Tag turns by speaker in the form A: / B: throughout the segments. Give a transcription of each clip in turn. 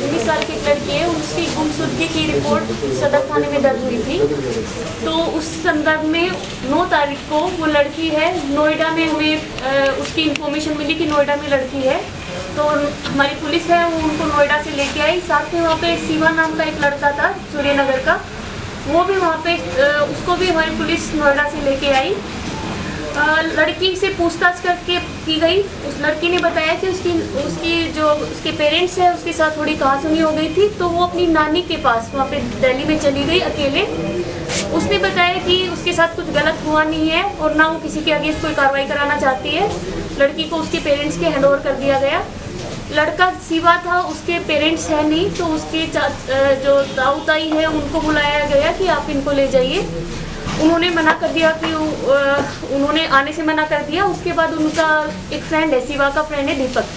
A: 19 साल की एक लड़की है, उसकी गुमशुदगी की रिपोर्ट सदर थाने में दर्ज हुई थी। तो उस संदर्भ में 9 तारीख को वो लड़की है, नोएडा में हमें उसकी इंफॉर्मेशन मिली कि नोएडा में लड़की है। तो हमारी पुलिस है वो उनको नोएडा से लेके आई। साथ में वहाँ पे शिवा नाम का एक लड़का था सूर्यनगर का, वो भी वहाँ पे उसको भी हमारी पुलिस नोएडा से लेके आई। लड़की से पूछताछ करके की गई। उस लड़की ने बताया कि उसकी जो उसके पेरेंट्स हैं उसके साथ थोड़ी कहासुनी हो गई थी, तो वो अपनी नानी के पास वहाँ पे दिल्ली में चली गई अकेले। उसने बताया कि उसके साथ कुछ गलत हुआ नहीं है और ना वो किसी के अगेंस्ट कोई कार्रवाई कराना चाहती है। लड़की को उसके पेरेंट्स के हैंडओवर कर दिया गया। लड़का शिवा था, उसके पेरेंट्स हैं नहीं, तो उसके जो ताऊ ताई है उनको बुलाया गया कि आप इनको ले जाइए। उन्होंने मना कर दिया कि उन्होंने आने से मना कर दिया। उसके बाद उनका एक फ्रेंड है, शिवा का फ्रेंड है दीपक,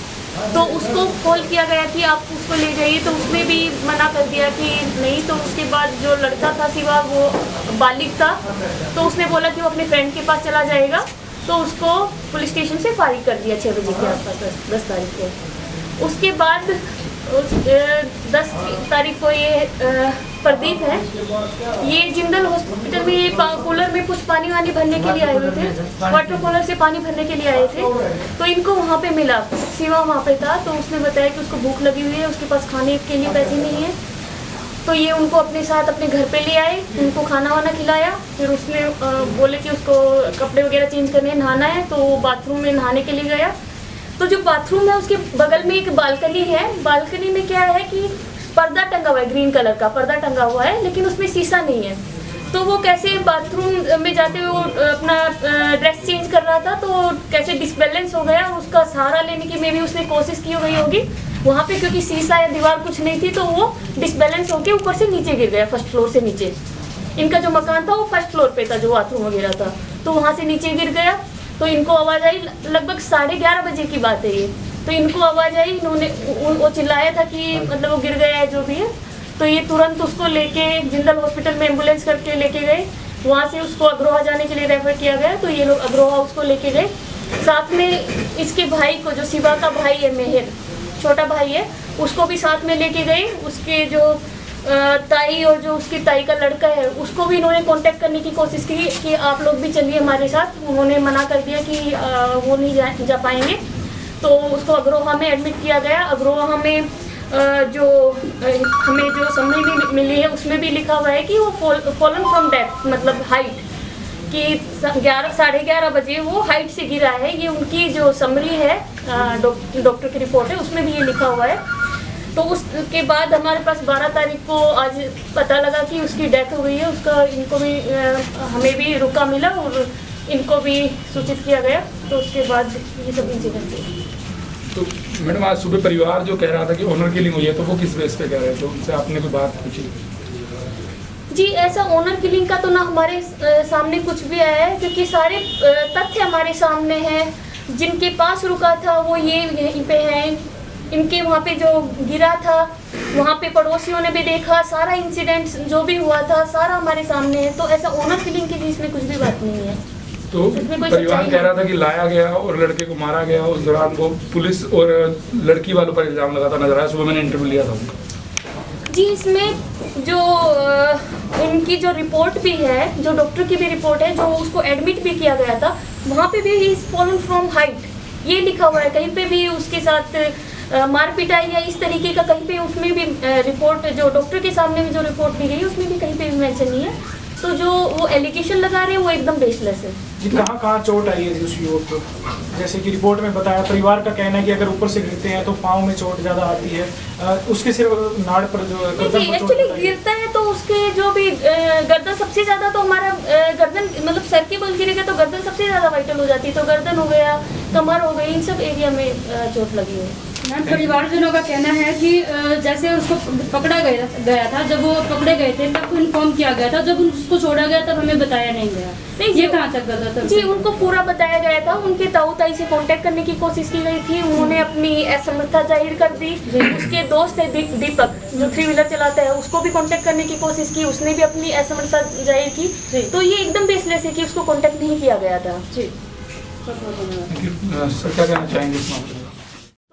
A: तो उसको कॉल किया गया कि आप उसको ले जाइए, तो उसने भी मना कर दिया कि नहीं। तो उसके बाद जो लड़का था शिवा वो बालिग था, तो उसने बोला कि वो अपने फ्रेंड के पास चला जाएगा, तो उसको पुलिस स्टेशन से फारिग कर दिया 6 बजे के आसपास 10 तारीख को। उसके बाद 10 तारीख को ये प्रदीप है, ये जिंदल हॉस्पिटल में ये कूलर में कुछ पानी वानी भरने के लिए आए हुए थे, वाटर कूलर से पानी भरने के लिए आए थे। तो इनको वहाँ पे मिला, शिवा वहाँ पे था, तो उसने बताया कि उसको भूख लगी हुई है, उसके पास खाने के लिए पैसे नहीं है। तो ये उनको अपने साथ अपने घर पे ले आए, उनको खाना वाना खिलाया। फिर उसने बोले कि उसको कपड़े वगैरह चेंज करने नहाना है, तो वो बाथरूम में नहाने के लिए गया। तो जो बाथरूम है उसके बगल में एक बालकनी है। बालकनी में क्या है कि पर्दा टंगा हुआ है, ग्रीन कलर का पर्दा टंगा हुआ है, लेकिन उसमें शीशा नहीं है। तो वो कैसे बाथरूम में जाते हुए वो अपना ड्रेस चेंज कर रहा था, तो कैसे डिसबैलेंस हो गया। उसका सहारा लेने की में भी उसने कोशिश की गई होगी वहाँ पे, क्योंकि शीशा या दीवार कुछ नहीं थी, तो वो डिसबैलेंस होकर ऊपर से नीचे गिर गया, फर्स्ट फ्लोर से नीचे। इनका जो मकान था वो फर्स्ट फ्लोर पे था, जो बाथरूम वगैरह था, तो वहाँ से नीचे गिर गया। तो इनको आवाज़ आई, लगभग 11:30 बजे की बात है ये। तो इनको आवाज़ आई, इन्होंने वो चिल्लाया था कि मतलब वो गिर गया है जो भी है। तो ये तुरंत उसको लेके जिंदल हॉस्पिटल में एम्बुलेंस करके लेके गए। वहाँ से उसको अग्रोहा जाने के लिए रेफर किया गया, तो ये लोग अग्रोहा उसको लेके गए। साथ में इसके भाई को, जो शिवा का भाई है मेहर, छोटा भाई है, उसको भी साथ में लेके गए। उसके जो ताई और जो उसकी ताई का लड़का है उसको भी इन्होंने कांटेक्ट करने की कोशिश की कि आप लोग भी चलिए हमारे साथ। उन्होंने मना कर दिया कि वो नहीं जा पाएंगे। तो उसको अग्रोहा में एडमिट किया गया। अग्रोहा में जो हमें जो समरी मिली है उसमें भी लिखा हुआ है कि वो फॉलन फ्रॉम डेथ, मतलब हाइट कि 11:30 बजे वो हाइट से गिरा है। ये उनकी जो समरी है डॉक्टर की रिपोर्ट है, उसमें भी ये लिखा हुआ है। तो उसके बाद हमारे पास 12 तारीख को आज पता लगा कि उसकी डेथ हो गई है। उसका इनको भी हमें भी रुका मिला और इनको भी सूचित किया गया। तो उसके बाद ये सब इंसिडेंट हुए।
B: तो मैडम आज सुबह परिवार जो कह रहा था कि ऑनर किलिंग हुई है, तो वो किस बेस पे कह रहे थे? उनसे आपने कोई बात पूछी?
A: जी, ऐसा ऑनर किलिंग का तो ना हमारे सामने कुछ भी आया है, क्योंकि सारे तथ्य हमारे सामने हैं। जिनके पास रुका था वो ये यहीं पे हैं, इनके वहाँ पे जो गिरा था वहाँ पे पड़ोसियों ने भी देखा। सारा इंसिडेंट जो भी हुआ था सारा हमारे सामने है। तो ऐसा ऑनर किलिंग की इसमें कुछ भी बात नहीं है।
B: तो परिवार कह रहा था कि लाया गया और लड़के को मारा गया। उस दौरान वो पुलिस और लड़की वालों पर इल्जाम लगाता नजर आया। सुबह मैंने इंटरव्यू लिया था उनका।
A: जी, इसमें जो उनकी जो रिपोर्ट भी है, जो डॉक्टर की भी रिपोर्ट है, जो उसको एडमिट भी किया गया था, वहाँ पे भी he is fallen from height ये लिखा हुआ है। कहीं पे भी उसके साथ मारपीटाई या इस तरीके का कहीं पे उसमें भी रिपोर्ट, जो डॉक्टर के सामने भी जो रिपोर्ट दी गई है उसमें भी कहीं पे भी मेंशन नहीं है। तो जो वो एलिगेशन लगा रहे हैं वो एकदम बेसलेस है।
C: जी, कहाँ चोट आई है उस युवक को? जैसे कि रिपोर्ट में बताया, परिवार का कहना है कि अगर ऊपर से गिरते हैं तो पाँव में चोट ज़्यादा आती है। उसके सिर्फ नाड़ पर जो
A: एक्चुअली गिरता है तो उसके जो भी गर्दन सबसे ज़्यादा, तो हमारा गर्दन मतलब सर के बल गिरेगा तो गर्दन सबसे ज़्यादा वाइटल हो जाती है। तो गर्दन हो गया, कमर हो गई, इन सब एरिया में चोट लगी है।
D: मैम, परिवारजनों का कहना है कि जैसे उसको पकड़ा गया था, जब वो पकड़े गए थे तब इन्फॉर्म किया गया था, जब उसको छोड़ा गया तब हमें बताया नहीं गया। नहीं, ये कहाँ तक गलत है?
A: जी, उनको पूरा बताया गया था। उनके ताऊ ताई से कांटेक्ट करने की कोशिश की गई थी, उन्होंने अपनी असमर्थता जाहिर कर दी। उसके दोस्त है दीपक, जो 3 व्हीलर चलाता है, उसको भी कांटेक्ट करने की कोशिश की, उसने भी अपनी असमर्थता जाहिर की। तो ये एकदम बेसलेस है कि उसको कांटेक्ट नहीं किया गया था। जी,
B: सर क्या कहना चाहेंगे इस मामले में?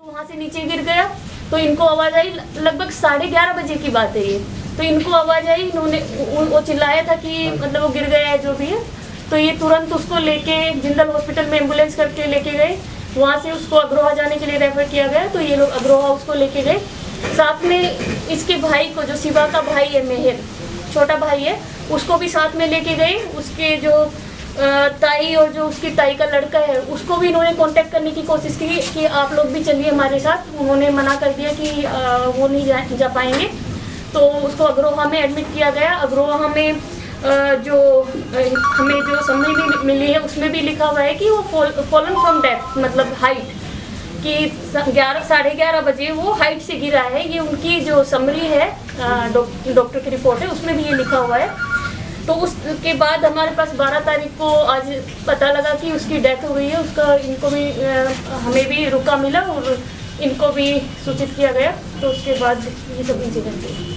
A: वहाँ से नीचे गिर गया। तो इनको आवाज़ आई, लगभग 11:30 बजे की बात है ये। तो इनको आवाज़ आई, इन्होंने वो चिल्लाया था कि मतलब वो गिर गया है जो भी है। तो ये तुरंत उसको लेके जिंदल हॉस्पिटल में एम्बुलेंस करके लेके गए। वहाँ से उसको अग्रोहा जाने के लिए रेफर किया गया। तो ये लोग अग्रोहा उसको लेके गए। साथ में इसके भाई को, जो शिवा का भाई है मेहर, छोटा भाई है, उसको भी साथ में लेके गए। उसके जो ताई और जो उसकी ताई का लड़का है उसको भी इन्होंने कांटेक्ट करने की कोशिश की कि आप लोग भी चलिए हमारे साथ। उन्होंने मना कर दिया कि वो नहीं जा पाएंगे। तो उसको अग्रोहा में एडमिट किया गया। अग्रोहा में जो हमें जो समरी मिली है उसमें भी लिखा हुआ है कि वो फॉलन फ्रॉम डेथ, मतलब हाइट, कि 11:30 बजे वो हाइट से गिरा है। ये उनकी जो समरी है डॉक्टर की रिपोर्ट है उसमें भी ये लिखा हुआ है। तो उसके बाद हमारे पास 12 तारीख को आज पता लगा कि उसकी डेथ हो गई है। उसका इनको भी हमें भी रुका मिला और इनको भी सूचित किया गया। तो उसके बाद ये सब इंसिडेंट हुए।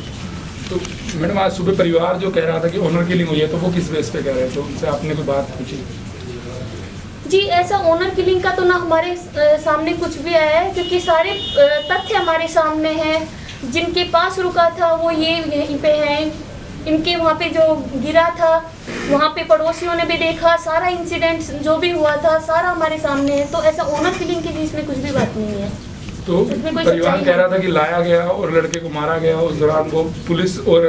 B: तो मैडम आज सुबह परिवार जो कह रहा था कि ऑनर किलिंग हुई है, तो वो किस बेस पे कह रहे थे? तो उनसे आपने कोई बात पूछी?
A: जी, ऐसा ऑनर किलिंग का तो ना हमारे सामने कुछ भी आया है, क्योंकि सारे तथ्य हमारे सामने हैं। जिनके पास रुका था वो यहीं पे हैं। इनके वहाँ पे जो गिरा था वहाँ पे पड़ोसियों ने भी देखा। सारा इंसिडेंट जो भी हुआ था सारा हमारे सामने है। तो ऐसा ऑनर किलिंग की इसमें कुछ भी बात नहीं है।
B: तो परिवार कह रहा था कि लाया गया और लड़के को मारा गया। उस दौरान वो पुलिस और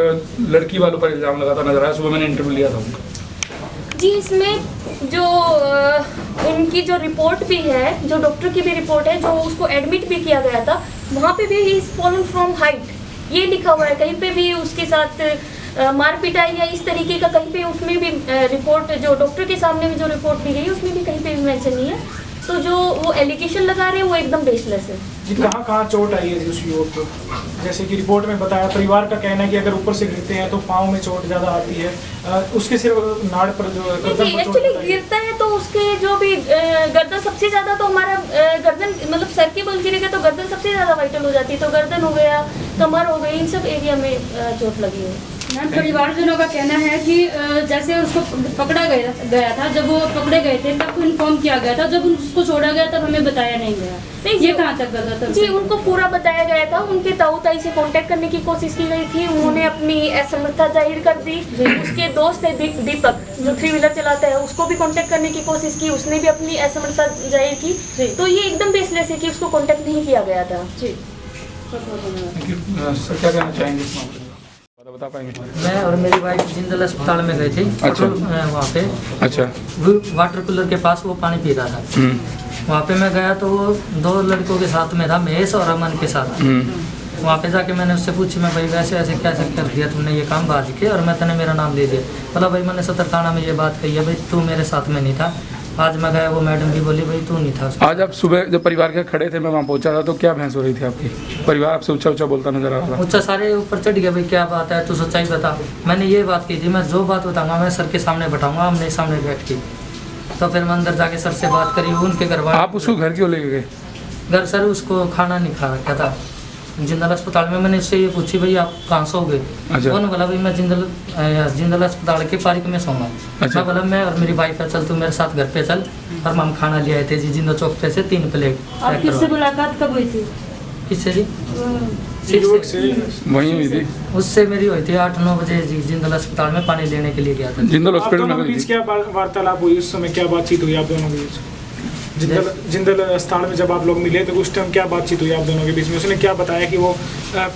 B: लड़की वालों पर इल्ज़ाम लगाता नजर आया। सुबह मैंने इंटरव्यू लिया था उनका।
A: जी, इसमें जो उनकी जो रिपोर्ट भी है, जो डॉक्टर की भी रिपोर्ट है, जो उसको एडमिट भी किया गया था, वहाँ पे भी he is fallen from height ये लिखा हुआ है। कहीं पे भी उसके साथ मारपीटाई या इस तरीके का कहीं पे उसमें भी रिपोर्ट, जो डॉक्टर के सामने भी जो रिपोर्ट दी गई उसमें भी कहीं पे भी मेंशन नहीं है। तो जो वो एलिगेशन लगा रहे हैं वो एकदम बेसलेस है।
C: जी, कहाँ चोट आई है जी उस युवक को? जैसे कि रिपोर्ट में बताया, परिवार का कहना है कि अगर ऊपर से गिरते हैं तो पाँव में चोट ज़्यादा आती है। उसके सिर्फ नाड़ पर जो
A: एक्चुअली गिरता है तो उसके जो भी गर्दन सबसे ज़्यादा, तो हमारा गर्दन मतलब सर के बल गिरेगा तो गर्दन सबसे ज़्यादा वाइटल हो जाती है। तो गर्दन हो गया, कमर हो गई, इन सब एरिया में चोट लगी है।
D: मैम, परिवारजनों का कहना है कि जैसे उसको पकड़ा गया था, जब वो पकड़े गए थे तब इन्फॉर्म किया गया था, जब उसको छोड़ा गया तब हमें बताया नहीं गया। नहीं, ये कहाँ तक गलत है?
A: जी, उनको पूरा बताया गया था। उनके ताऊ ताई से कांटेक्ट करने की कोशिश की गई थी। उन्होंने अपनी असमर्थता जाहिर कर दी। उसके दोस्त है दीपक, जो 3 व्हीलर चलाता है, उसको भी कांटेक्ट करने की कोशिश की। उसने भी अपनी असमर्थता जाहिर की। तो ये एकदम बेसलेस है कि उसको कांटेक्ट नहीं किया गया था। जी,
B: सर क्या कहना चाहेंगे? बता पाएंगे?
E: मैं और मेरी वाइफ जिंदल अस्पताल में गए थे।
B: अच्छा।
E: वहाँ पे
B: अच्छा।
E: वाटर कूलर के पास वो पानी पी रहा था। वहाँ पे मैं गया तो वो 2 लड़कों के साथ में था, महेश और अमन के साथ। वहाँ पे जाके मैंने उससे पूछी, मैं भाई वैसे ऐसे कैसे कर दिया तुमने ये काम बाज के, और मैं तने मेरा नाम ले दिया। बोला भाई मैंने सदर थाना में ये बात कही है, भाई तू मेरे साथ में नहीं था। आज मैं गया, वो मैडम भी बोली भाई तू नहीं था।
B: आज आप सुबह जब परिवार के खड़े थे, मैं वहाँ पहुँचा था, तो क्या बहस हो रही थी आपकी? परिवार आपसे ऊंचा ऊंचा बोलता नजर आ रहा था।
E: ऊंचा सारे ऊपर चढ़ गया, भाई क्या बात है, तू सच्चाई बता। मैंने ये बात की थी, मैं जो बात बताऊंगा मैं सर के सामने बताऊंगा, आमने सामने बैठ के। तो फिर मैं अंदर जाके सर से बात करी, उनके घर वाले।
B: आप उसको घर क्यों लेके गए?
E: घर सर उसको खाना नहीं खा रखा था जिंदल अस्पताल में। मैंने इससे ये पूछी भाई आप कहाँ सोओगे?
B: अच्छा।
E: उन्होंने बोला भाई मैं जिंदल अस्पताल के पार्क में सोऊंगा।
B: अच्छा।
E: मैं बोला मैं और मेरी वाइफ है, चल तू मेरे साथ घर पे चल। और हम खाना ले आए थे जी जिंदल चौक पे से 3 प्लेट।
D: आप किससे मुलाकात कब हुई थी?
E: किससे जी?
B: वहीं हुई थी।
E: उससे मेरी हुई थी 8-9 बजे जी, जिंदल अस्पताल में पानी लेने के लिए गया था।
B: जिंदल
C: आप
B: हॉस्पिटल
C: दोनों
B: में
C: के बीच क्या वार्तालाप हुई उस समय? क्या बातचीत हुई आप दोनों के बीच? जिंदल अस्पताल में जब आप लोग मिले तो उस टाइम क्या बातचीत हुई आप दोनों के बीच में? उसने क्या बताया कि वो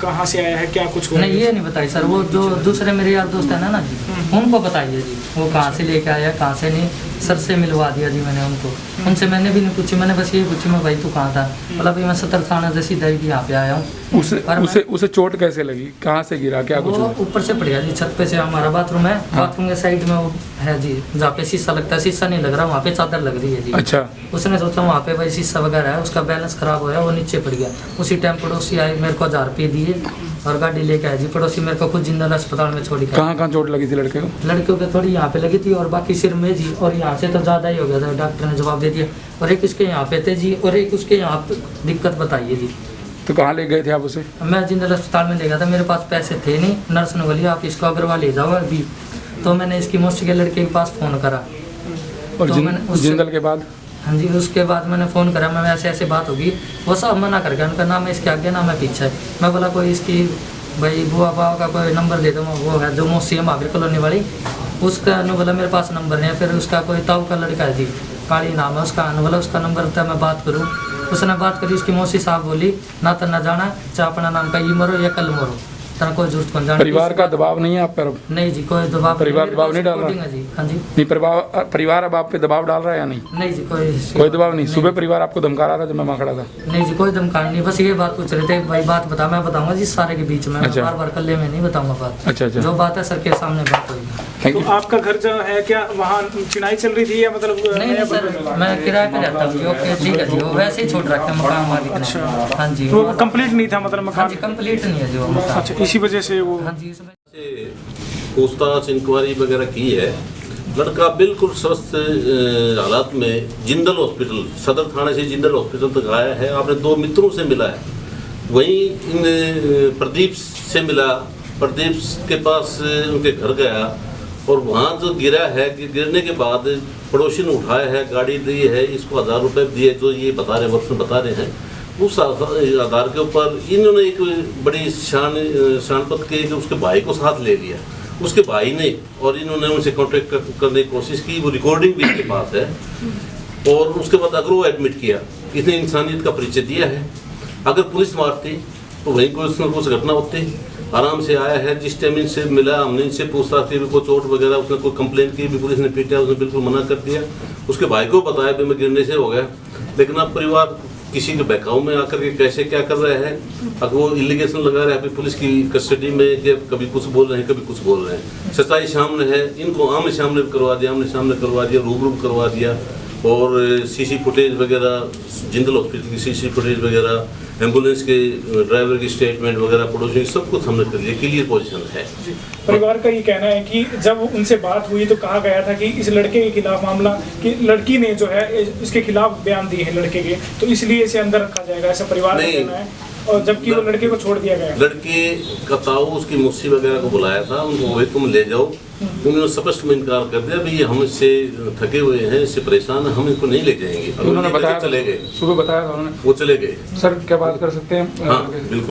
C: कहाँ से आया है, क्या कुछ?
E: नहीं, ये नहीं बताई सर। वो जो दूसरे मेरे यार दोस्त है ना जी, उनको बताइए जी वो कहाँ से लेके आया, कहाँ से नहीं। सर से मिलवा दिया जी मैंने उनको। उनसे मैंने भी नहीं पूछी, मैंने बस ये पूछी मैं भाई तू कहाँ था? बोला भाई मैं सदर थाना जैसी दही की यहाँ पे आया हूँ।
B: उसे चोट कैसे लगी? कहाँ से गिरा? क्या कुछ?
E: वो ऊपर से पड़ गया जी, छत पे से। हमारा बाथरूम है, बाथरूम के साइड में वो है जी, जहाँ पे शीशा लगता है। शीशा नहीं लग रहा, वहाँ पे चादर लग रही है जी।
B: अच्छा।
E: उसने सोचा वहाँ पे भाई शीशा वगैरह है, उसका बैलेंस खराब हुआ है, वो नीचे पड़ गया। उसी टाइम पड़ोसी आए, मेरे को 1000 रुपये दिए और गाड़ी लेके आए जी। पड़ोसी मेरे को खुद जिंदल अस्पताल में छोड़ी।
B: कहाँ चोट लगी थी लड़के को?
E: लड़कियों को थोड़ी यहाँ पे लगी थी और बाकी सिर में जी, और यहाँ से तो ज़्यादा ही हो गया था। डॉक्टर ने जवाब दे दिया। और एक उसके यहाँ पे थे जी, और एक उसके यहाँ पे दिक्कत बताइए जी।
B: तो कहाँ ले गए थे आप उसे?
E: मैं जिंदल अस्पताल में ले गया था, मेरे पास पैसे थे नहीं। नर्स ने बोली आप इसको अग्रवाल ले जाओ अभी। तो मैंने इसकी मौसी के लड़के के पास फ़ोन करा।
B: और
E: तो
B: जिंदल के बाद
E: हाँ जी, उसके बाद मैंने फ़ोन करा, मैं ऐसे ऐसे बात होगी, वो सब मना कर गया, उनका नाम इसके आगे ना मैं पीछे। मैं बोला कोई इसकी भाई बुआ बाबा का कोई नंबर दे दो, वो है जो मोसी है महावीर कॉलोनी वाली, उसका ने बोला मेरे पास नंबर नहीं है। फिर उसका कोई ताऊ का लड़का है जी, काली नाम है उसका, बोला उसका नंबर था मैं बात करूँ। उसने बात करी, उसकी मौसी साहब बोली ना तो न जाना, चाहे अपना नाम का ये मरो या कल मरो, तना कोई जरूरत कौन जाना।
B: परिवार का दबाव नहीं है आप पर?
E: नहीं जी, कोई दबाव,
B: परिवार दबाव नहीं डाल रहा
E: जी? हाँ जी,
B: नहीं, परिवार अब आप पे दबाव डाल रहा है या नहीं?
E: नहीं जी,
B: कोई दबाव नहीं। सुबह परिवार आपको धमका रहा था जब मैं वहाँ खड़ा था?
E: नहीं जी, कोई धमकान नहीं, बस ये बात पूछ रहे थे भाई बात बता, मैं बताऊंगा जी सारे के बीच में,
B: अच्छा।
E: बार बार कल्ले में नहीं बताऊंगा बात।
B: अच्छा अच्छा,
E: जो बात है सर के सामने बात होगी।
B: थैंक
C: तो
B: यू।
C: आपका घर जो है क्या वहाँ चिनाई चल रही थी या मतलब
E: नहीं नहीं सर, मैं किराए पे रहता हूँ। ओके ठीक है जी, वो वैसे ही छोड़ रखा है मकान मालिक ने।
C: अच्छा।
E: हाँ जी,
C: वो कंप्लीट नहीं था मतलब
E: हाँ
C: मकान?
E: जी, कंप्लीट नहीं है जी वो मकान।
C: अच्छा, इसी वजह से वो।
E: हाँ जी, इसमें
F: से पूछताछ इंक्वायरी वगैरह की है। लड़का बिल्कुल स्वस्थ हालात में जिंदल हॉस्पिटल, सदर थाने से जिंदल हॉस्पिटल तक आया है। आपने 2 मित्रों से मिला है, वहीं इन प्रदीप से मिला, प्रदीप के पास उनके घर गया और वहाँ जो गिरा है, गिरने के बाद पड़ोसी ने उठाया है, गाड़ी दी है, इसको 1000 रुपये दिए, जो ये बता रहे वर्ष में बता रहे हैं। उस आधार के ऊपर इन्होंने एक बड़ी शानपत के उसके भाई को साथ ले लिया। उसके भाई ने और इन्होंने उनसे कॉन्टेक्ट करने की कोशिश की, वो रिकॉर्डिंग भी इसके पास है। और उसके बाद अगर वो एडमिट किया, इसने इंसानियत का परिचय दिया है। अगर पुलिस मारती तो वहीं कुछ घटना होती। आराम से आया है, जिस टाइम इनसे मिला हमने इनसे पूछताछ की, कोई चोट वगैरह उसने कोई कंप्लेंट की भी, पुलिस ने पीटा, उसने बिल्कुल मना कर दिया। उसके भाई को बताया भी मैं गिरने से हो गया, लेकिन अब परिवार किसी के बहकाव में आकर के कैसे क्या कर रहे हैं। अगर वो इलिगेशन लगा रहे हैं अभी पुलिस की कस्टडी में कि कभी कुछ बोल रहे हैं कभी कुछ बोल रहे हैं। सच्चाई सामने है, इनको आमने सामने करवा दिया, रूबरू करवा दिया। और सीसी फुटेज वगैरह, जिंदल हॉस्पिटल की सीसी फुटेज वगैरह, एम्बुलेंस के ड्राइवर की स्टेटमेंट वगैरह, पड़ोसी सब कुछ हमने कर लिया, क्लियर पोजीशन है।
C: परिवार का ये कहना है कि जब उनसे बात हुई तो कहा गया था कि इस लड़के के खिलाफ मामला, कि लड़की ने जो है इसके खिलाफ बयान दिए हैं लड़के के, तो इसलिए इसे अंदर रखा जाएगा, ऐसा परिवार का कहना है। और जबकि वो लड़के को छोड़ दिया गया।
F: लड़के का ताऊ उसकी मुस्सी वगैरह को बुलाया था, उनको भाई तुम ले जाओ। उन्होंने स्पष्ट में इनकार कर दिया, भाई हम इससे थके हुए हैं, इससे परेशान हैं, हम इनको नहीं ले जाएंगे।
B: उन्होंने बताया,
F: चले गए,
B: सुबह बताया था उन्होंने,
F: वो चले गए।
B: सर क्या बात कर सकते हैं?
F: हाँ बिल्कुल।